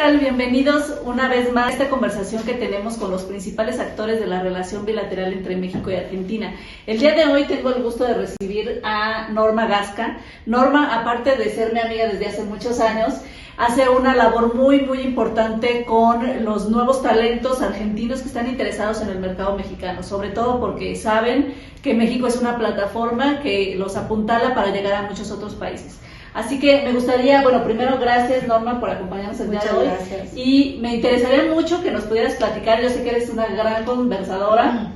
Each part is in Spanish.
tal? Bienvenidos una vez más a esta conversación que tenemos con los principales actores de la relación bilateral entre México y Argentina. El día de hoy tengo el gusto de recibir a Norma Gasca. Norma, aparte de ser mi amiga desde hace muchos años, hace una labor muy importante con los nuevos talentos argentinos que están interesados en el mercado mexicano, sobre todo porque saben que México es una plataforma que los apuntala para llegar a muchos otros países. Así que me gustaría, bueno, primero gracias Norma por acompañarnos el día de hoy. Gracias. Y me interesaría mucho que nos pudieras platicar, yo sé que eres una gran conversadora,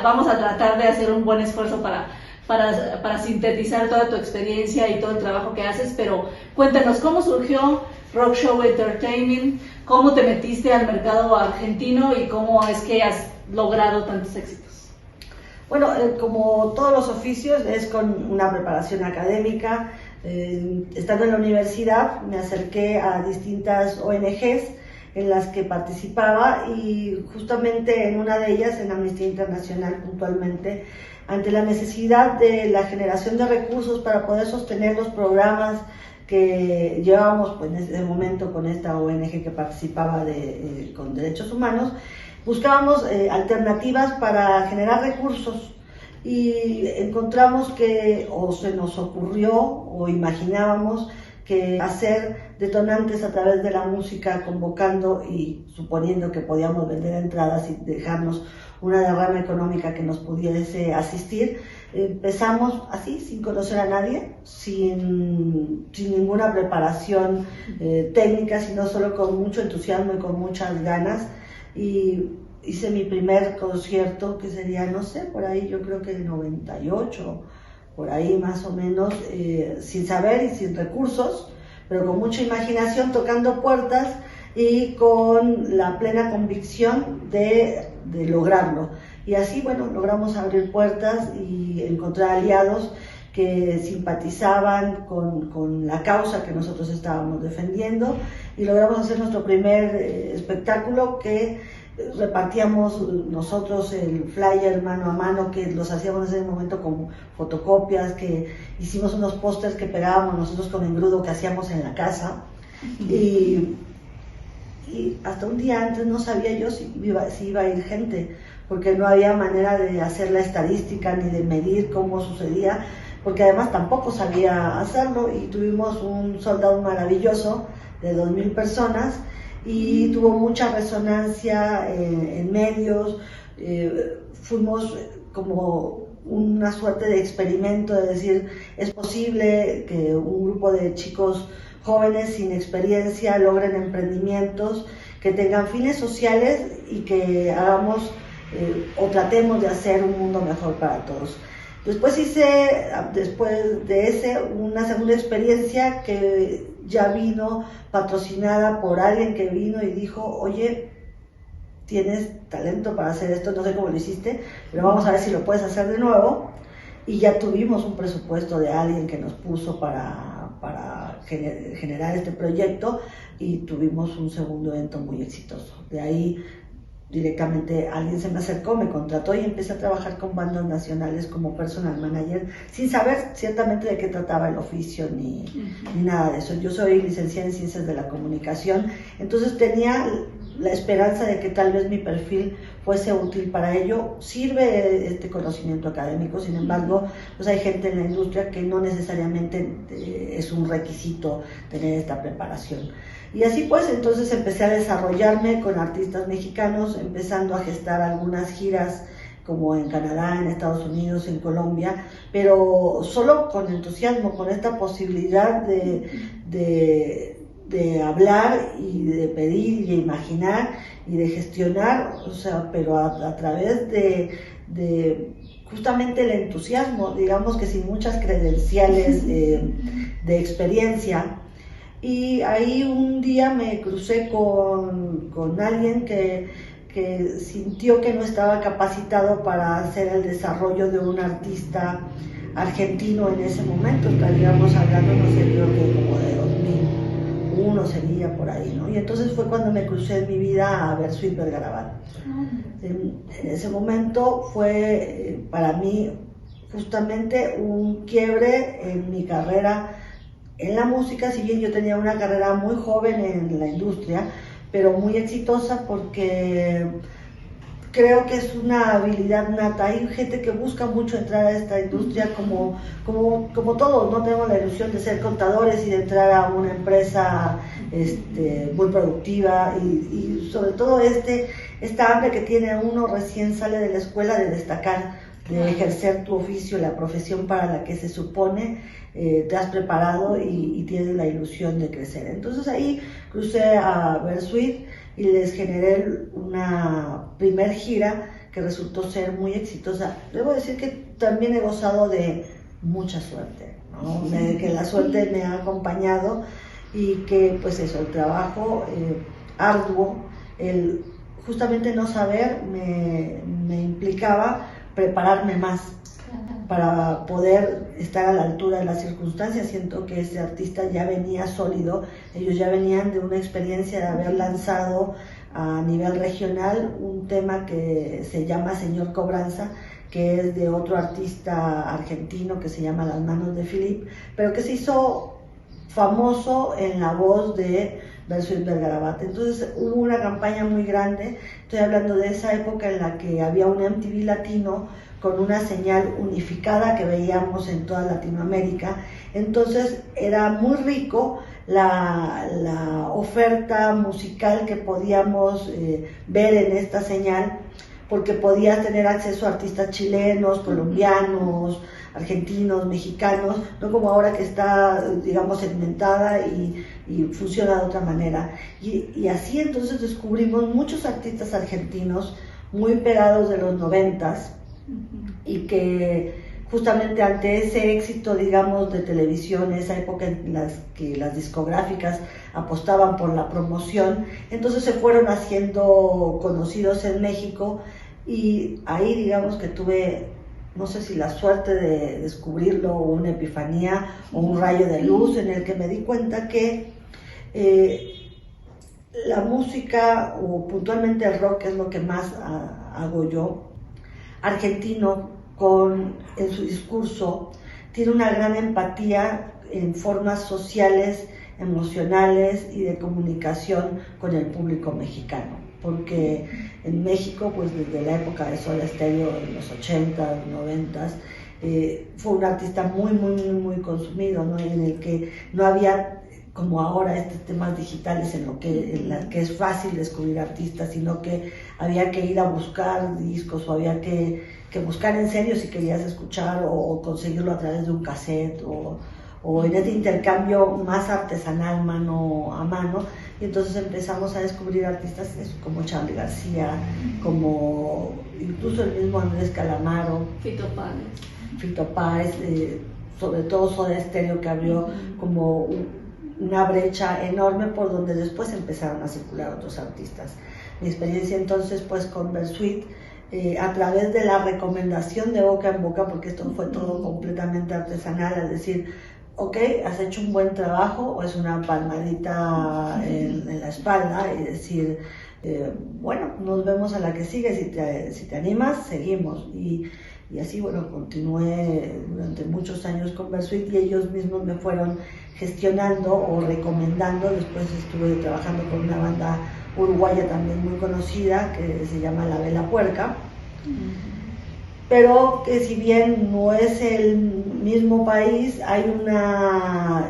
vamos a tratar de hacer un buen esfuerzo para sintetizar toda tu experiencia y todo el trabajo que haces, pero cuéntanos, ¿cómo surgió Rock Show Entertainment? ¿Cómo te metiste al mercado argentino y cómo es que has logrado tantos éxitos? Bueno, como todos los oficios, es con una preparación académica. Estando en la universidad me acerqué a distintas ONGs en las que participaba y justamente en una de ellas, en Amnistía Internacional puntualmente, ante la necesidad de la generación de recursos para poder sostener los programas que llevábamos pues, en ese momento con esta ONG que participaba con derechos humanos, buscábamos alternativas para generar recursos. Y encontramos que, o se nos ocurrió, o imaginábamos que hacer detonantes a través de la música, convocando y suponiendo que podíamos vender entradas y dejarnos una derrama económica que nos pudiese asistir, empezamos así, sin conocer a nadie, sin ninguna preparación técnica, sino solo con mucho entusiasmo y con muchas ganas. Y hice mi primer concierto, que sería, no sé, por ahí yo creo que el 98, por ahí más o menos, sin saber y sin recursos, pero con mucha imaginación, tocando puertas y con la plena convicción de lograrlo. Y así, bueno, logramos abrir puertas y encontrar aliados que simpatizaban con la causa que nosotros estábamos defendiendo, y logramos hacer nuestro primer espectáculo, que repartíamos nosotros el flyer mano a mano, que los hacíamos en ese momento con fotocopias, que hicimos unos pósters que pegábamos nosotros con engrudo que hacíamos en la casa. Y hasta un día antes no sabía yo si iba a ir gente, porque no había manera de hacer la estadística ni de medir cómo sucedía, porque además tampoco sabía hacerlo, y tuvimos un sold out maravilloso de 2,000 personas, y tuvo mucha resonancia en medios. Fuimos como una suerte de experimento, de decir, es posible que un grupo de chicos jóvenes sin experiencia logren emprendimientos que tengan fines sociales y que hagamos o tratemos de hacer un mundo mejor para todos. Después después de ese, una segunda experiencia que ya vino patrocinada por alguien que vino y dijo, oye, tienes talento para hacer esto, no sé cómo lo hiciste, pero vamos a ver si lo puedes hacer de nuevo. Y ya tuvimos un presupuesto de alguien que nos puso para generar este proyecto, y tuvimos un segundo evento muy exitoso. De ahí directamente alguien se me acercó, me contrató y empecé a trabajar con bandas nacionales como personal manager, sin saber ciertamente de qué trataba el oficio ni nada de eso. Yo soy licenciada en Ciencias de la Comunicación, entonces tenía la esperanza de que tal vez mi perfil fuese útil para ello. Sirve este conocimiento académico, sin embargo, pues hay gente en la industria que no necesariamente es un requisito tener esta preparación. Y así pues, entonces empecé a desarrollarme con artistas mexicanos, empezando a gestar algunas giras como en Canadá, en Estados Unidos, en Colombia, pero solo con entusiasmo, con esta posibilidad de hablar y de pedir y de imaginar y de gestionar, o sea, pero a través de justamente el entusiasmo, digamos que sin muchas credenciales de experiencia. Y ahí un día me crucé con alguien que sintió que no estaba capacitado para hacer el desarrollo de un artista argentino en ese momento. Estaríamos hablando, no sé, creo que como de 2001 sería por ahí, ¿no? Y entonces fue cuando me crucé en mi vida a ver Sweet Bergarabat. En ese momento fue para mí justamente un quiebre en mi carrera en la música, si bien yo tenía una carrera muy joven en la industria, pero muy exitosa porque creo que es una habilidad nata. Hay gente que busca mucho entrar a esta industria como todos, no tenemos la ilusión de ser contadores y de entrar a una empresa muy productiva y sobre todo esta hambre que tiene uno recién sale de la escuela de destacar, de ejercer tu oficio, la profesión para la que se supone te has preparado y tienes la ilusión de crecer. Entonces ahí crucé a Bersuit y les generé una primer gira que resultó ser muy exitosa. Debo decir que también he gozado de mucha suerte, ¿no? Que la suerte me ha acompañado y que pues eso, el trabajo arduo, el justamente no saber me implicaba prepararme más para poder estar a la altura de las circunstancias. Siento que ese artista ya venía sólido, ellos ya venían de una experiencia de haber lanzado a nivel regional un tema que se llama Señor Cobranza, que es de otro artista argentino que se llama Las Manos de Philip, pero que se hizo famoso en la voz de Bersuit Vergarabat. Entonces hubo una campaña muy grande, estoy hablando de esa época en la que había un MTV latino con una señal unificada que veíamos en toda Latinoamérica. Entonces era muy rico la oferta musical que podíamos ver en esta señal, porque podías tener acceso a artistas chilenos, colombianos, argentinos, mexicanos, no como ahora que está, digamos, segmentada y funciona de otra manera. Y así entonces descubrimos muchos artistas argentinos muy pegados de los 90s, y que justamente ante ese éxito, digamos, de televisión, esa época en la que las discográficas apostaban por la promoción, entonces se fueron haciendo conocidos en México, y ahí digamos que tuve, no sé si la suerte de descubrirlo, o una epifanía, o un rayo de luz en el que me di cuenta que la música, o puntualmente el rock, que es lo que más hago yo, argentino, en su discurso, tiene una gran empatía en formas sociales, emocionales y de comunicación con el público mexicano, porque en México, pues desde la época de Soda Stereo, en los 80s, 90s, fue un artista muy consumido, ¿no? En el que no había, como ahora, estos temas digitales en la que es fácil descubrir artistas, sino que había que ir a buscar discos, o había que buscar en serio si querías escuchar, o conseguirlo a través de un cassette, o en este intercambio más artesanal, mano a mano. Y entonces empezamos a descubrir artistas como Charly García, como incluso el mismo Andrés Calamaro, Fito Páez, sobre todo Soda Stereo, que abrió como una brecha enorme por donde después empezaron a circular otros artistas. Mi experiencia entonces pues con Bersuit, a través de la recomendación de boca en boca, porque esto fue todo completamente artesanal, es decir, ok, has hecho un buen trabajo, o es una palmadita en la espalda, y decir, bueno, nos vemos a la que sigue, si te animas, seguimos. Y así, bueno, continué durante muchos años con Bersuit, y ellos mismos me fueron gestionando o recomendando. Después estuve trabajando con una banda uruguaya también muy conocida que se llama La Vela Puerca, pero que si bien no es el mismo país, hay una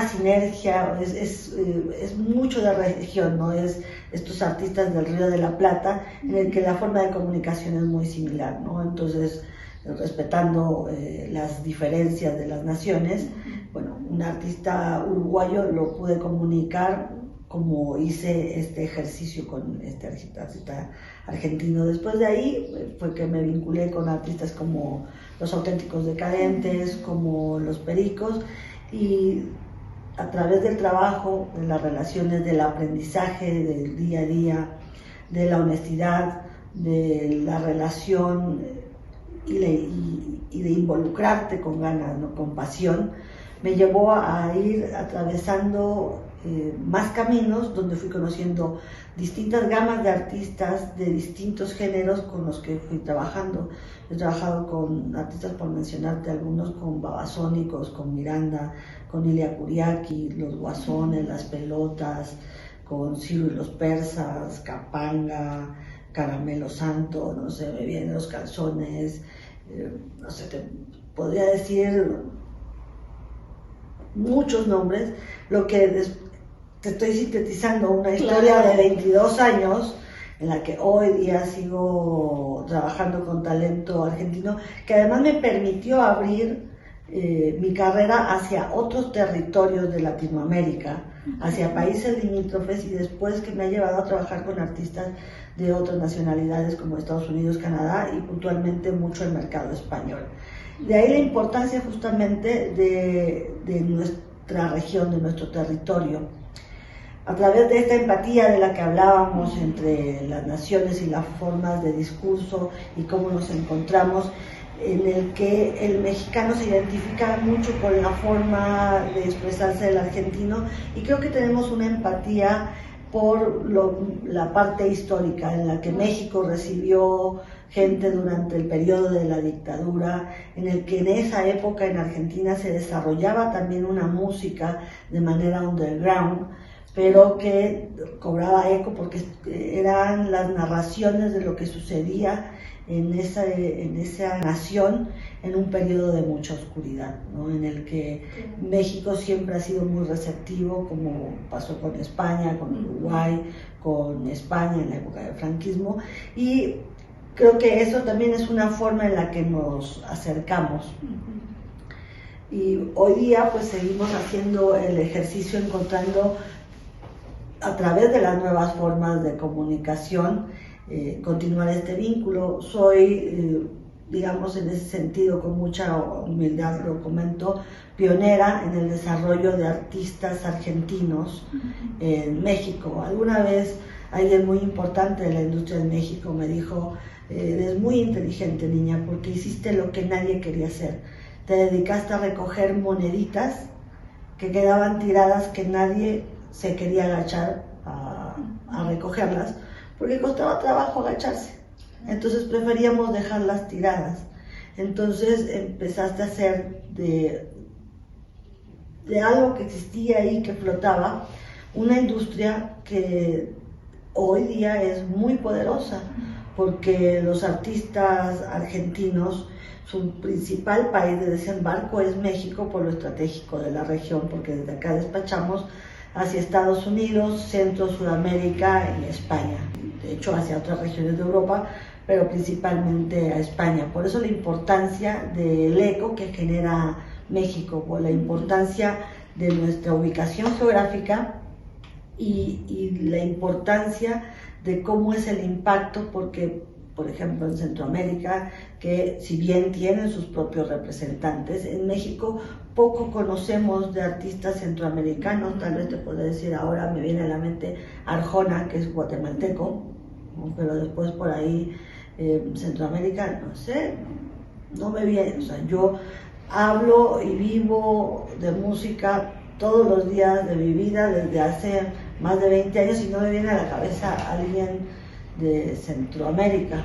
sinergia, es mucho de región, ¿no? Es estos artistas del Río de la Plata, en el que la forma de comunicación es muy similar, ¿no? Entonces, respetando las diferencias de las naciones, bueno, un artista uruguayo lo pude comunicar como hice este ejercicio con este artista argentino. Después de ahí fue que me vinculé con artistas como Los Auténticos Decadentes, como Los Pericos, y a través del trabajo, de las relaciones, del aprendizaje del día a día, de la honestidad, de la relación y de involucrarte con ganas, ¿no? Con pasión, me llevó a ir atravesando más caminos, donde fui conociendo distintas gamas de artistas de distintos géneros con los que fui trabajando. He trabajado con artistas, por mencionarte algunos, con Babasónicos, con Miranda, con Ilia Kuriaki, Los Guasones, Las Pelotas, con Ciro y los Persas, Capanga, Caramelo Santo, no sé, Me Vienen los Calzones, no sé, te podría decir muchos nombres. Lo que te estoy sintetizando una historia de 22 años en la que hoy día sigo trabajando con talento argentino, que además me permitió abrir mi carrera hacia otros territorios de Latinoamérica, hacia países limítrofes, y después que me ha llevado a trabajar con artistas de otras nacionalidades como Estados Unidos, Canadá y puntualmente mucho el mercado español. De ahí la importancia justamente de nuestra región, de nuestro territorio. A través de esta empatía de la que hablábamos entre las naciones y las formas de discurso y cómo nos encontramos, en el que el mexicano se identifica mucho con la forma de expresarse del argentino, y creo que tenemos una empatía por la parte histórica en la que México recibió gente durante el periodo de la dictadura, en el que en esa época en Argentina se desarrollaba también una música de manera underground, pero que cobraba eco porque eran las narraciones de lo que sucedía en esa nación en un periodo de mucha oscuridad, ¿no? En el que México siempre ha sido muy receptivo, como pasó con España, con Uruguay, con España en la época del franquismo, y creo que eso también es una forma en la que nos acercamos. Y hoy día pues seguimos haciendo el ejercicio, encontrando a través de las nuevas formas de comunicación continuar este vínculo. Soy, digamos, en ese sentido, con mucha humildad lo comento, pionera en el desarrollo de artistas argentinos en México. Alguna vez alguien muy importante de la industria de México me dijo: eres muy inteligente, niña, porque hiciste lo que nadie quería hacer. Te dedicaste a recoger moneditas que quedaban tiradas, que nadie se quería agachar a recogerlas, porque costaba trabajo agacharse. Entonces preferíamos dejarlas tiradas. Entonces empezaste a hacer de algo que existía ahí, que flotaba, una industria que hoy día es muy poderosa, porque los artistas argentinos, su principal país de desembarco es México, por lo estratégico de la región, porque desde acá despachamos hacia Estados Unidos, Centro, Sudamérica y España. De hecho, hacia otras regiones de Europa, pero principalmente a España. Por eso la importancia del eco que genera México, por la importancia de nuestra ubicación geográfica y la importancia de cómo es el impacto, porque, por ejemplo, en Centroamérica, que si bien tienen sus propios representantes, en México poco conocemos de artistas centroamericanos. Tal vez te puedo decir, ahora me viene a la mente Arjona, que es guatemalteco, ¿no? Pero después por ahí Centroamérica, no sé, no me viene. O sea, yo hablo y vivo de música todos los días de mi vida desde hace más de 20 años y no me viene a la cabeza alguien de Centroamérica,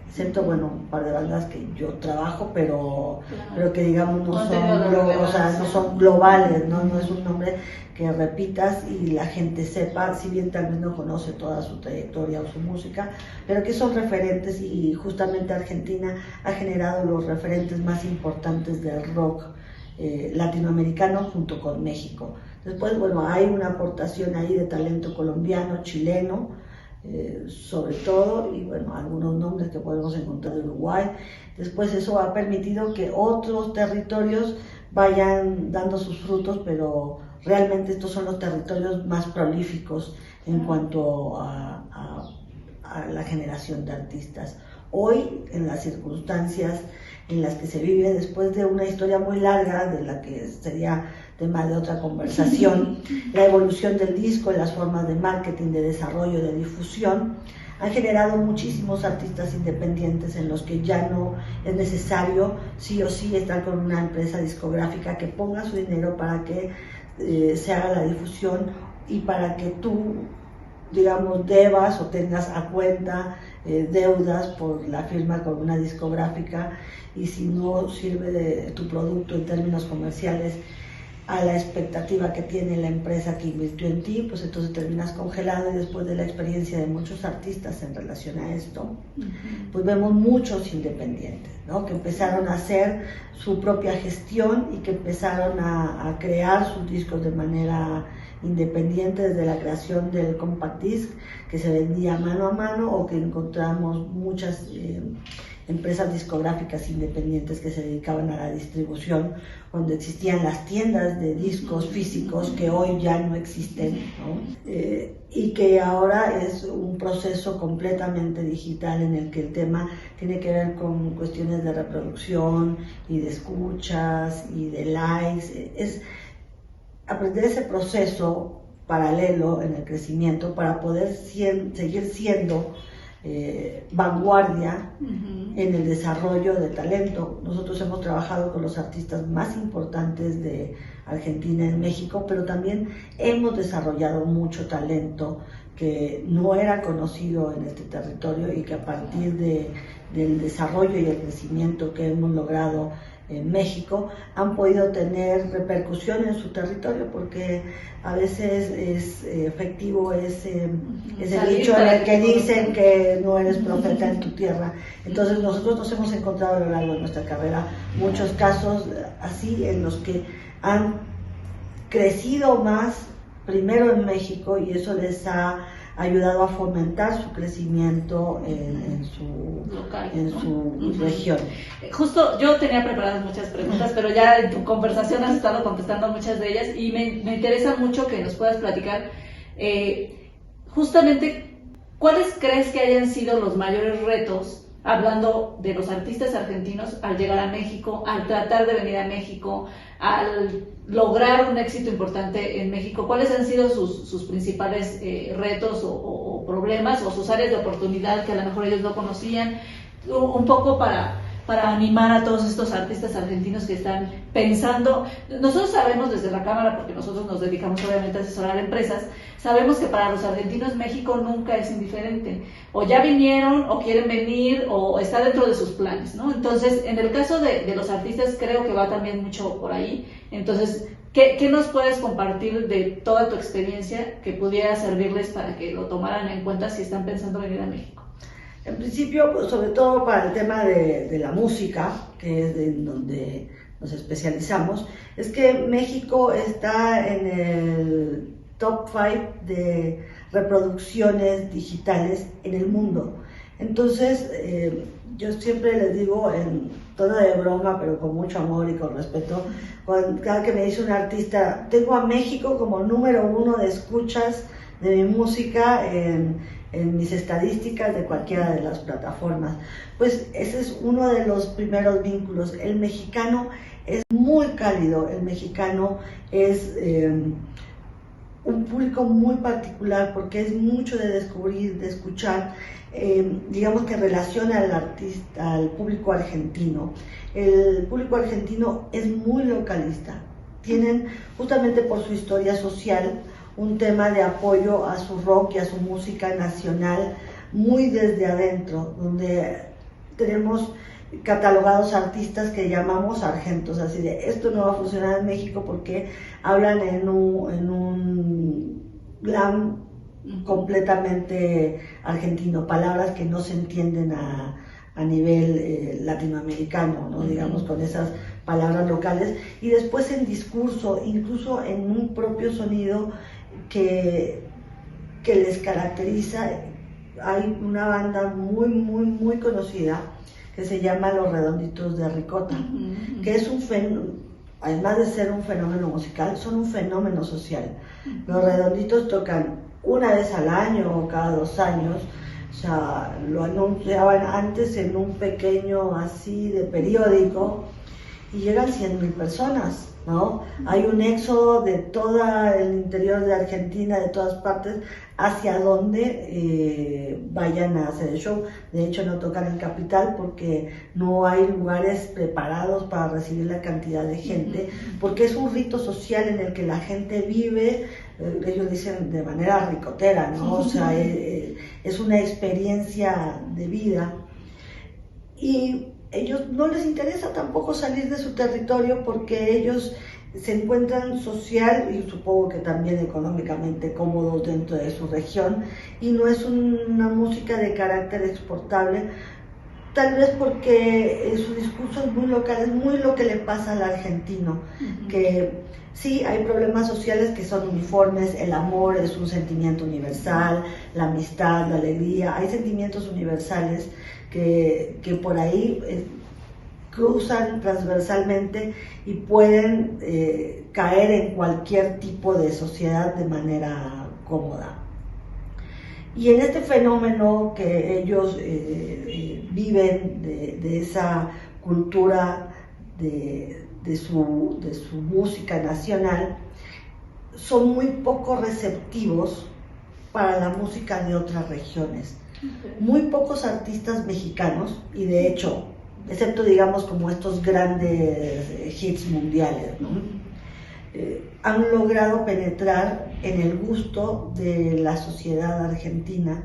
excepto, bueno, un par de bandas que yo trabajo, pero que digamos no son globales, ¿no? No es un nombre que repitas y la gente sepa, si bien tal vez no conoce toda su trayectoria o su música, pero que son referentes, y justamente Argentina ha generado los referentes más importantes del rock latinoamericano junto con México. Después, bueno, hay una aportación ahí de talento colombiano, chileno, sobre todo, y bueno, algunos nombres que podemos encontrar de Uruguay. Después eso ha permitido que otros territorios vayan dando sus frutos, pero realmente estos son los territorios más prolíficos en cuanto a la generación de artistas. Hoy, en las circunstancias en las que se vive, después de una historia muy larga, de la que sería tema de otra conversación, la evolución del disco, las formas de marketing, de desarrollo, de difusión, han generado muchísimos artistas independientes en los que ya no es necesario sí o sí estar con una empresa discográfica que ponga su dinero para que se haga la difusión, y para que tú, digamos, debas o tengas a cuenta deudas por la firma con una discográfica, y si no sirve de tu producto en términos comerciales a la expectativa que tiene la empresa que invirtió en ti, pues entonces terminas congelado. Y después de la experiencia de muchos artistas en relación a esto, pues vemos muchos independientes, ¿no?, que empezaron a hacer su propia gestión y que empezaron a crear sus discos de manera independiente, desde la creación del compact disc que se vendía mano a mano, o que encontramos muchas empresas discográficas independientes que se dedicaban a la distribución cuando existían las tiendas de discos físicos, que hoy ya no existen, ¿no? Y que ahora es un proceso completamente digital, en el que el tema tiene que ver con cuestiones de reproducción y de escuchas y de likes. Es aprender ese proceso paralelo en el crecimiento para poder seguir siendo vanguardia en el desarrollo de talento. Nosotros hemos trabajado con los artistas más importantes de Argentina y México, pero también hemos desarrollado mucho talento que no era conocido en este territorio, y que a partir del desarrollo y el crecimiento que hemos logrado en México han podido tener repercusión en su territorio, porque a veces es efectivo ese dicho en el que dicen que no eres profeta en tu tierra. Entonces nosotros nos hemos encontrado a lo largo de nuestra carrera muchos casos así, en los que han crecido más primero en México, y eso les ha ayudado a fomentar su crecimiento en su local, en su región. Justo yo tenía preparadas muchas preguntas, pero ya en tu conversación has estado contestando muchas de ellas, y me interesa mucho que nos puedas platicar justamente cuáles crees que hayan sido los mayores retos, hablando de los artistas argentinos al llegar a México, al tratar de venir a México, al lograr un éxito importante en México. ¿Cuáles han sido sus principales retos o problemas, o sus áreas de oportunidad que a lo mejor ellos no conocían? Un poco para animar a todos estos artistas argentinos que están pensando. Nosotros sabemos desde la Cámara, porque nosotros nos dedicamos obviamente a asesorar empresas, sabemos que para los argentinos México nunca es indiferente. O ya vinieron, o quieren venir, o está dentro de sus planes, ¿no? Entonces, en el caso de los artistas, creo que va también mucho por ahí. Entonces, ¿qué nos puedes compartir de toda tu experiencia que pudiera servirles para que lo tomaran en cuenta si están pensando venir a México? En principio, pues, sobre todo para el tema de la música, que es en donde nos especializamos, es que México está en el top 5 de reproducciones digitales en el mundo. Entonces, yo siempre les digo, en tono de broma, pero con mucho amor y con respeto, cada que me dice un artista, tengo a México como número 1 de escuchas de mi música en mis estadísticas de cualquiera de las plataformas. Pues ese es uno de los primeros vínculos. El mexicano es muy cálido, el mexicano es un público muy particular, porque es mucho de descubrir, de escuchar, digamos que relaciona al artista, al público argentino. El público argentino es muy localista, tienen, justamente por su historia social, un tema de apoyo a su rock y a su música nacional muy desde adentro, donde tenemos catalogados artistas que llamamos argentos, así de esto no va a funcionar en México porque hablan en un glam completamente argentino, palabras que no se entienden a nivel latinoamericano, ¿no? Digamos, con esas palabras locales, y después en discurso, incluso en un propio sonido que les caracteriza. Hay una banda muy conocida que se llama Los Redonditos de Ricota, que es un fenómeno, además de ser un fenómeno musical, son un fenómeno social. Los Redonditos tocan una vez al año o cada 2 años. O sea, lo anunciaban antes en un pequeño así de periódico, y llegan 100.000 personas, ¿no? Hay un éxodo de todo el interior de Argentina, de todas partes, hacia donde vayan a hacer el show. De hecho, no tocan en Capital porque no hay lugares preparados para recibir la cantidad de gente, porque es un rito social en el que la gente vive, ellos dicen de manera ricotera, ¿no? O sea, es una experiencia de vida. Y ellos no les interesa tampoco salir de su territorio porque ellos se encuentran social y supongo que también económicamente cómodos dentro de su región, y no es una música de carácter exportable, tal vez porque su discurso es muy local, es muy lo que le pasa al argentino, que sí hay problemas sociales que son uniformes, el amor es un sentimiento universal, la amistad, la alegría, hay sentimientos universales que por ahí cruzan transversalmente y pueden caer en cualquier tipo de sociedad de manera cómoda. Y en este fenómeno que ellos viven de esa cultura de su música nacional, son muy poco receptivos para la música de otras regiones. Muy pocos artistas mexicanos, y de hecho, excepto digamos como estos grandes hits mundiales, ¿no? Han logrado penetrar en el gusto de la sociedad argentina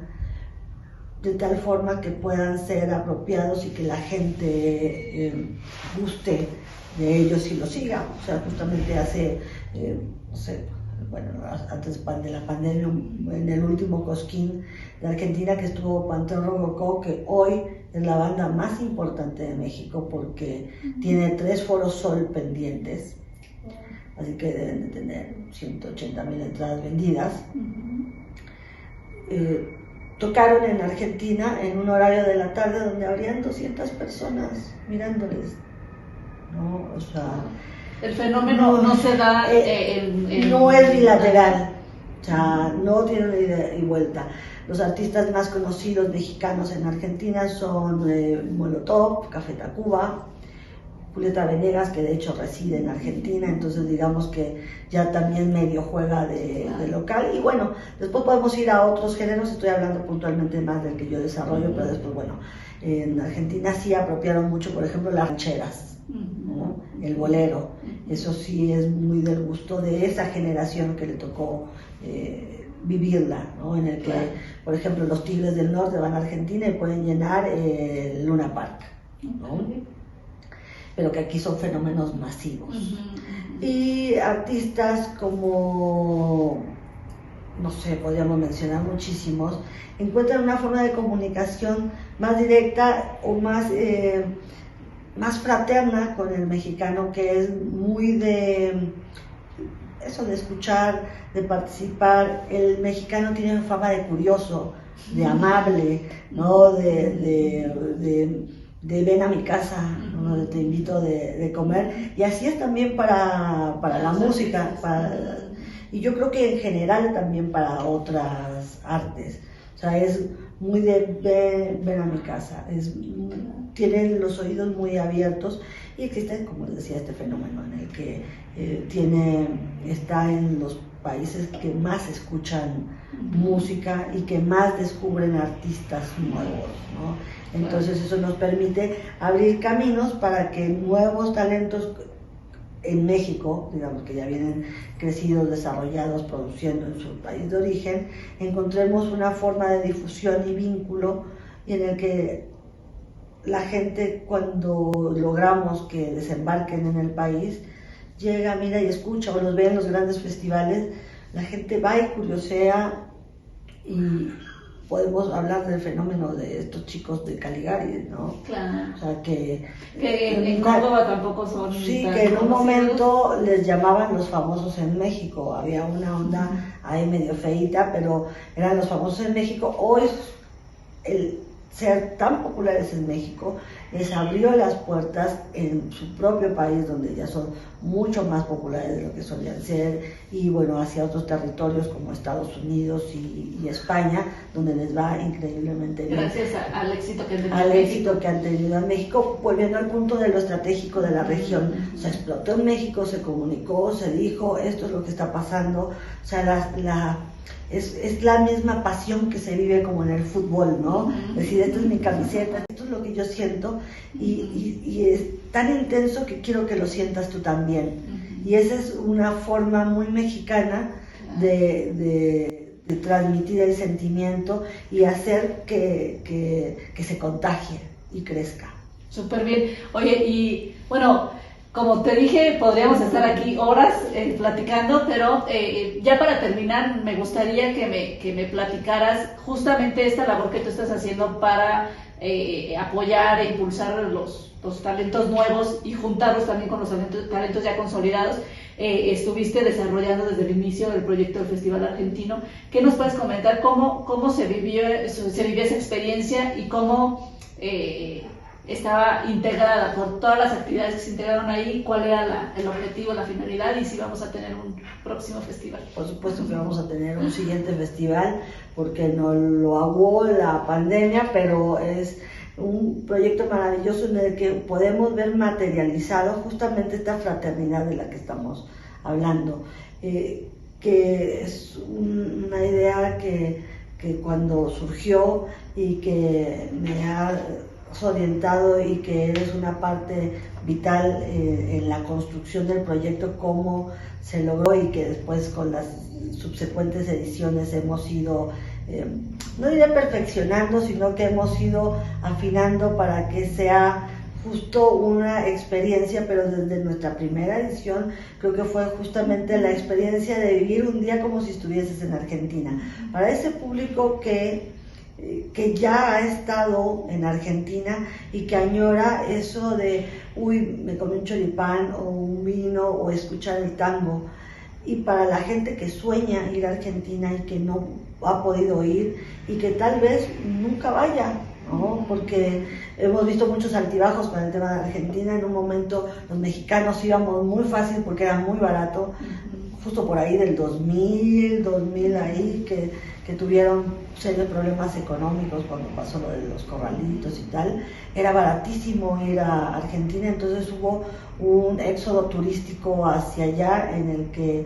de tal forma que puedan ser apropiados y que la gente guste de ellos y los siga. O sea, justamente hace, no sé, bueno, antes de la pandemia, en el último Cosquín de Argentina, que estuvo Panteón Rococó, que hoy es la banda más importante de México porque tiene 3 Foros Sol pendientes, así que deben de tener 180.000 entradas vendidas. Tocaron en Argentina en un horario de la tarde donde habrían 200 personas mirándoles, ¿no? O sea, el fenómeno no se da no es bilateral, o sea, no tiene una ida y vuelta. Los artistas más conocidos mexicanos en Argentina son Molotov, Café Tacuba, Julieta Venegas, que de hecho reside en Argentina, entonces digamos que ya también medio juega de local. Y bueno, después podemos ir a otros géneros, estoy hablando puntualmente más del que yo desarrollo, pero después, bueno, en Argentina sí apropiaron mucho, por ejemplo, las rancheras, ¿no? El bolero, eso sí es muy del gusto de esa generación que le tocó vivirla, ¿no? En el que, por ejemplo, los Tigres del Norte van a Argentina y pueden llenar el Luna Park, ¿no? Pero que aquí son fenómenos masivos. Y artistas como, no sé, podríamos mencionar muchísimos, encuentran una forma de comunicación más directa o más fraterna con el mexicano, que es muy de eso, de escuchar, de participar. El mexicano tiene fama de curioso, de amable, ¿no? De ven a mi casa, ¿no? Te invito de comer, y así es también para la música, y yo creo que en general también para otras artes. O sea, es muy de ven a mi casa, tienen los oídos muy abiertos, y existe, como les decía, este fenómeno en el que está en los países que más escuchan música y que más descubren artistas nuevos, ¿no? Entonces eso nos permite abrir caminos para que nuevos talentos en México, digamos que ya vienen crecidos, desarrollados, produciendo en su país de origen, encontremos una forma de difusión y vínculo en el que la gente, cuando logramos que desembarquen en el país, llega, mira y escucha, o los ve en los grandes festivales, la gente va y curiosea, y podemos hablar del fenómeno de estos chicos de Caligari, ¿no? Claro. O sea, que en Córdoba tampoco son. Sí, que en un momento les llamaban los famosos en México. Había una onda ahí medio feíta, pero eran los famosos en México. Hoy el ser tan populares en México les abrió las puertas en su propio país, donde ya son mucho más populares de lo que solían ser, y bueno, hacia otros territorios como Estados Unidos y España, donde les va increíblemente bien. Gracias al éxito que han tenido. Al éxito que han tenido en México, volviendo al punto de lo estratégico de la región. Se explotó en México, se comunicó, se dijo, esto es lo que está pasando. O sea, es la misma pasión que se vive como en el fútbol, ¿no? Es decir, esto es mi camiseta, esto es lo que yo siento, y es tan intenso que quiero que lo sientas tú también. Y esa es una forma muy mexicana de transmitir el sentimiento y hacer que se contagie y crezca. Súper bien. Oye, y bueno, como te dije, podríamos estar aquí horas platicando, pero ya para terminar, me gustaría que me platicaras justamente esta labor que tú estás haciendo para apoyar e impulsar los talentos nuevos y juntarlos también con los talentos ya consolidados. Estuviste desarrollando desde el inicio del proyecto del Festival Argentino. ¿Qué nos puedes comentar? ¿Cómo se vivió esa experiencia y cómo estaba integrada por todas las actividades que se integraron ahí? ¿Cuál era el objetivo, la finalidad, y si vamos a tener un próximo festival? Por supuesto que vamos a tener un siguiente festival, porque nos lo aguó la pandemia, pero es un proyecto maravilloso en el que podemos ver materializado justamente esta fraternidad de la que estamos hablando, que es una idea que cuando surgió y que me ha orientado, y que eres una parte vital en la construcción del proyecto, cómo se logró, y que después con las subsecuentes ediciones hemos ido, no diré perfeccionando, sino que hemos ido afinando para que sea justo una experiencia. Pero desde nuestra primera edición creo que fue justamente la experiencia de vivir un día como si estuvieses en Argentina, para ese público que ya ha estado en Argentina y que añora eso de, uy, me comí un choripán o un vino o escuchar el tango. Y para la gente que sueña ir a Argentina y que no ha podido ir y que tal vez nunca vaya, ¿no? Porque hemos visto muchos altibajos con el tema de Argentina. En un momento los mexicanos íbamos muy fácil porque era muy barato, justo por ahí del 2000 ahí, que tuvieron serios problemas económicos cuando pasó lo de los corralitos y tal. Era baratísimo ir a Argentina, entonces hubo un éxodo turístico hacia allá en el que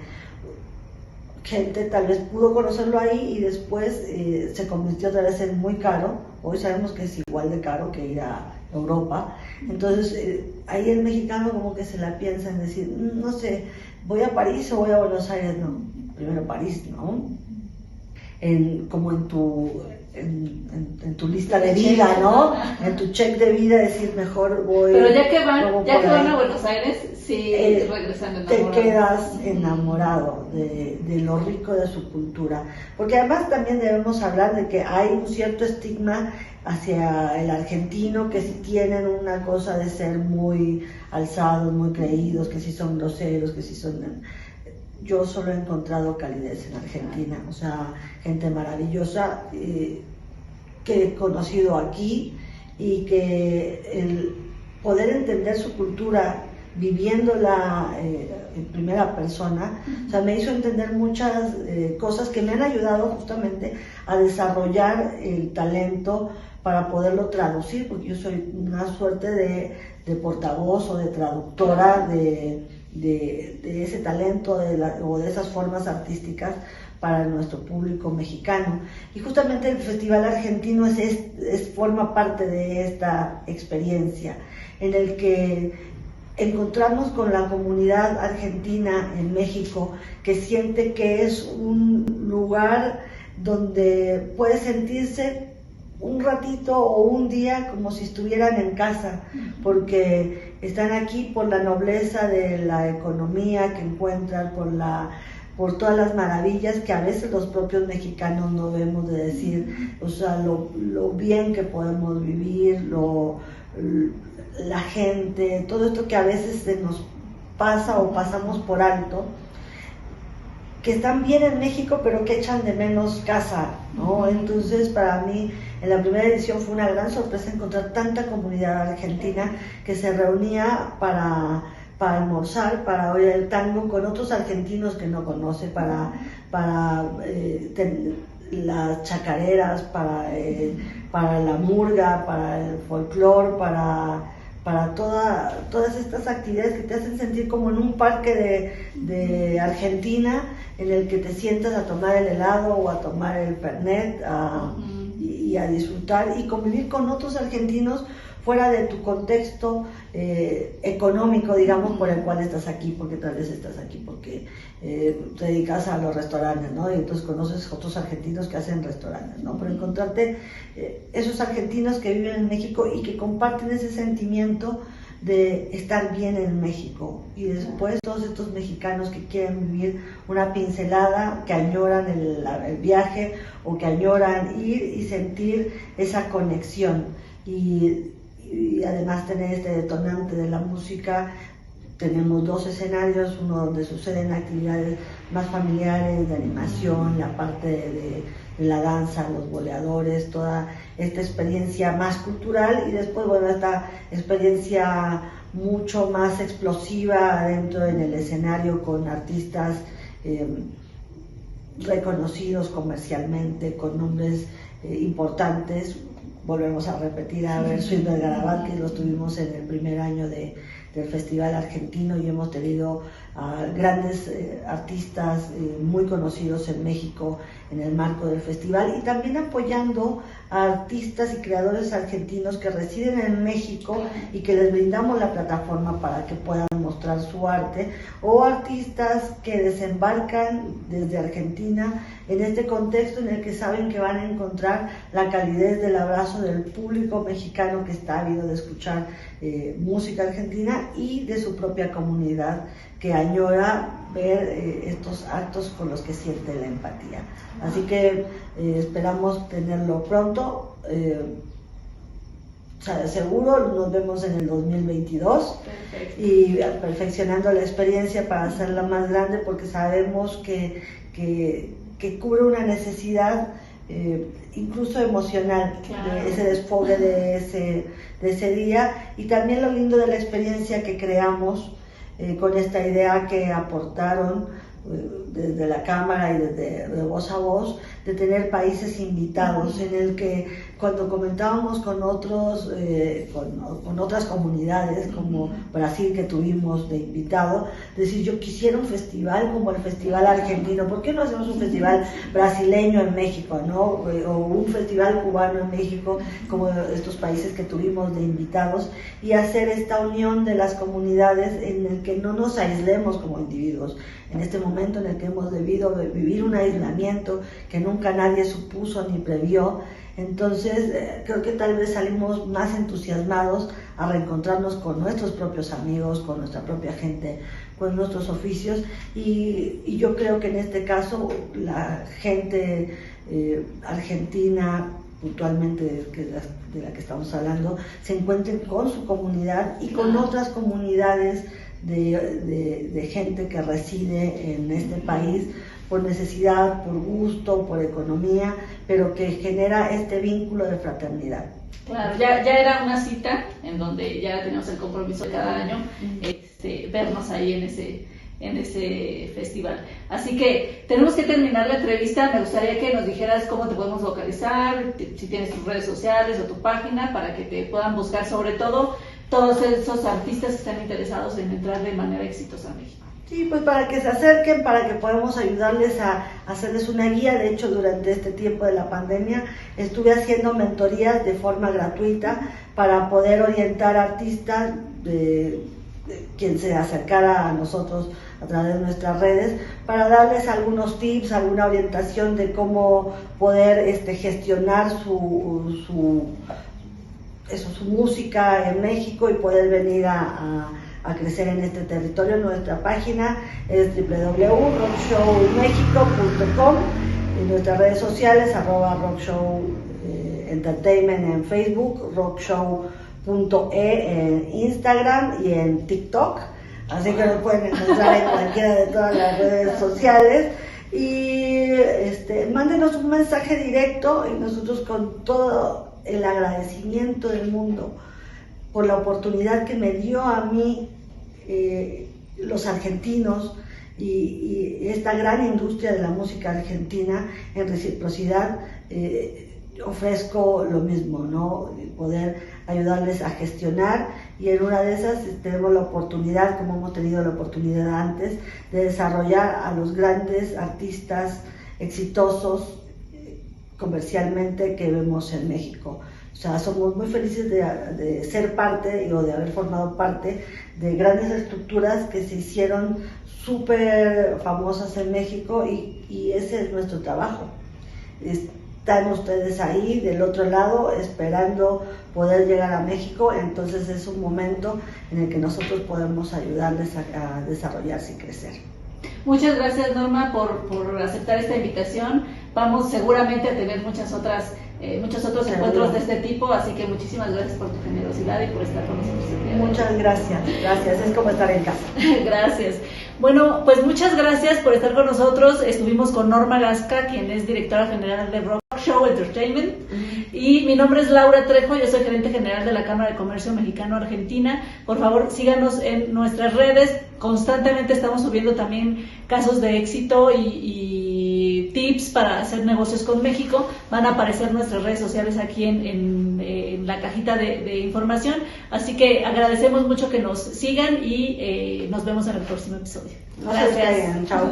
gente tal vez pudo conocerlo ahí y después se convirtió otra vez en muy caro. Hoy sabemos que es igual de caro que ir a Europa. Entonces ahí el mexicano como que se la piensa en decir, no sé, ¿voy a París o voy a Buenos Aires? No, primero París, ¿no? Como en tu lista de vida, ¿no? En tu check de vida, decir, mejor voy. Pero ya que van a Buenos Aires, sí, regresan enamorados. Te quedas enamorado de lo rico de su cultura. Porque además también debemos hablar de que hay un cierto estigma hacia el argentino, que si tienen una cosa de ser muy alzados, muy creídos, que si son groseros, que si son... Yo solo he encontrado calidez en Argentina, o sea, gente maravillosa que he conocido aquí, y que el poder entender su cultura viviéndola en primera persona, o sea, me hizo entender muchas cosas que me han ayudado justamente a desarrollar el talento para poderlo traducir, porque yo soy una suerte de portavoz o de traductora de ese talento o de esas formas artísticas para nuestro público mexicano. Y justamente el Festival Argentino forma parte de esta experiencia, en el que encontrarnos con la comunidad argentina en México, que siente que es un lugar donde puede sentirse un ratito o un día como si estuvieran en casa, porque están aquí por la nobleza de la economía que encuentran, por todas las maravillas que a veces los propios mexicanos no vemos, de decir, o sea, lo bien que podemos vivir, la gente, todo esto que a veces se nos pasa o pasamos por alto, que están bien en México, pero que echan de menos casa, ¿no? Entonces, para mí, en la primera edición fue una gran sorpresa encontrar tanta comunidad argentina que se reunía para almorzar, para oír el tango con otros argentinos que no conoce, para las chacareras, para la murga, para el folclore, para todas estas actividades que te hacen sentir como en un parque de Argentina, en el que te sientas a tomar el helado o a tomar el Fernet y a disfrutar y convivir con otros argentinos fuera de tu contexto económico, digamos, por el cual estás aquí, porque tal vez estás aquí porque te dedicas a los restaurantes, ¿no? Y entonces conoces otros argentinos que hacen restaurantes, ¿no? Pero encontrarte esos argentinos que viven en México y que comparten ese sentimiento de estar bien en México, y después todos estos mexicanos que quieren vivir una pincelada, que añoran el viaje o que añoran ir y sentir esa conexión y además tener este detonante de la música. Tenemos 2 escenarios, uno donde suceden actividades más familiares, de animación, la parte de la danza, los boleadores, toda esta experiencia más cultural, y después, bueno, esta experiencia mucho más explosiva adentro en el escenario con artistas reconocidos comercialmente, con nombres importantes. Volvemos a repetir a Schindler Garabat, que los tuvimos en el primer año del Festival Argentino, y hemos tenido a grandes artistas muy conocidos en México en el marco del festival, y también apoyando a artistas y creadores argentinos que residen en México y que les brindamos la plataforma para que puedan mostrar su arte, o artistas que desembarcan desde Argentina en este contexto en el que saben que van a encontrar la calidez del abrazo del público mexicano que está ávido de escuchar música argentina, y de su propia comunidad que añora ver estos actos con los que siente la empatía. Así que esperamos tenerlo pronto. Seguro nos vemos en el 2022. Perfecto. Y perfeccionando la experiencia para hacerla más grande, porque sabemos que cubre una necesidad incluso emocional, claro, de ese desfogue de ese día, y también lo lindo de la experiencia que creamos con esta idea que aportaron desde la cámara y desde de voz a voz, de tener países invitados, en el que cuando comentábamos con otros, con otras comunidades, como Brasil, que tuvimos de invitado, decir, yo quisiera un festival como el Festival Argentino, ¿por qué no hacemos un festival brasileño en México, ¿no? O un festival cubano en México, como estos países que tuvimos de invitados, y hacer esta unión de las comunidades en el que no nos aislemos como individuos, en este momento en el que hemos debido vivir un aislamiento que nunca nadie supuso ni previó. Entonces creo que tal vez salimos más entusiasmados a reencontrarnos con nuestros propios amigos, con nuestra propia gente, con nuestros oficios, y yo creo que en este caso la gente argentina, puntualmente de la que estamos hablando, se encuentren con su comunidad y con otras comunidades de gente que reside en este país por necesidad, por gusto, por economía, pero que genera este vínculo de fraternidad. Claro, ya era una cita en donde ya teníamos el compromiso de cada año vernos ahí en ese festival. Así que tenemos que terminar la entrevista. Me gustaría que nos dijeras cómo te podemos localizar, si tienes tus redes sociales o tu página, para que te puedan buscar, sobre todo todos esos artistas que están interesados en entrar de manera exitosa a México. Sí, pues para que se acerquen, para que podamos ayudarles a hacerles una guía. De hecho, durante este tiempo de la pandemia estuve haciendo mentorías de forma gratuita para poder orientar a artistas, quien se acercara a nosotros a través de nuestras redes, para darles algunos tips, alguna orientación de cómo poder gestionar su música en México y poder venir a crecer en este territorio. Nuestra página es www.rockshowmexico.com, en nuestras redes sociales @rockshowentertainment en Facebook, rockshow.e en Instagram y en TikTok, así que nos pueden encontrar en cualquiera de todas las redes sociales. y mándenos un mensaje directo y nosotros con todo el agradecimiento del mundo por la oportunidad que me dio a mí los argentinos y esta gran industria de la música argentina, en reciprocidad ofrezco lo mismo, ¿no? Poder ayudarles a gestionar, y en una de esas tenemos la oportunidad, como hemos tenido la oportunidad antes, de desarrollar a los grandes artistas exitosos comercialmente que vemos en México. O sea, somos muy felices de ser parte o de haber formado parte de grandes estructuras que se hicieron súper famosas en México, y ese es nuestro trabajo. Están ustedes ahí del otro lado esperando poder llegar a México, entonces es un momento en el que nosotros podemos ayudarles a desarrollarse y crecer. Muchas gracias, Norma, por aceptar esta invitación. Vamos seguramente a tener muchos otros encuentros de este tipo, así que muchísimas gracias por tu generosidad y por estar con nosotros. Muchas gracias, es como estar en casa. Gracias. Bueno, pues muchas gracias por estar con nosotros. Estuvimos con Norma Gasca, quien es directora general de Rock Show Entertainment, y mi nombre es Laura Trejo, yo soy gerente general de la Cámara de Comercio Mexicano-Argentina. Por favor, síganos en nuestras redes, constantemente estamos subiendo también casos de éxito y tips para hacer negocios con México. Van a aparecer nuestras redes sociales aquí en la cajita de información, así que agradecemos mucho que nos sigan y nos vemos en el próximo episodio. Gracias. Chao.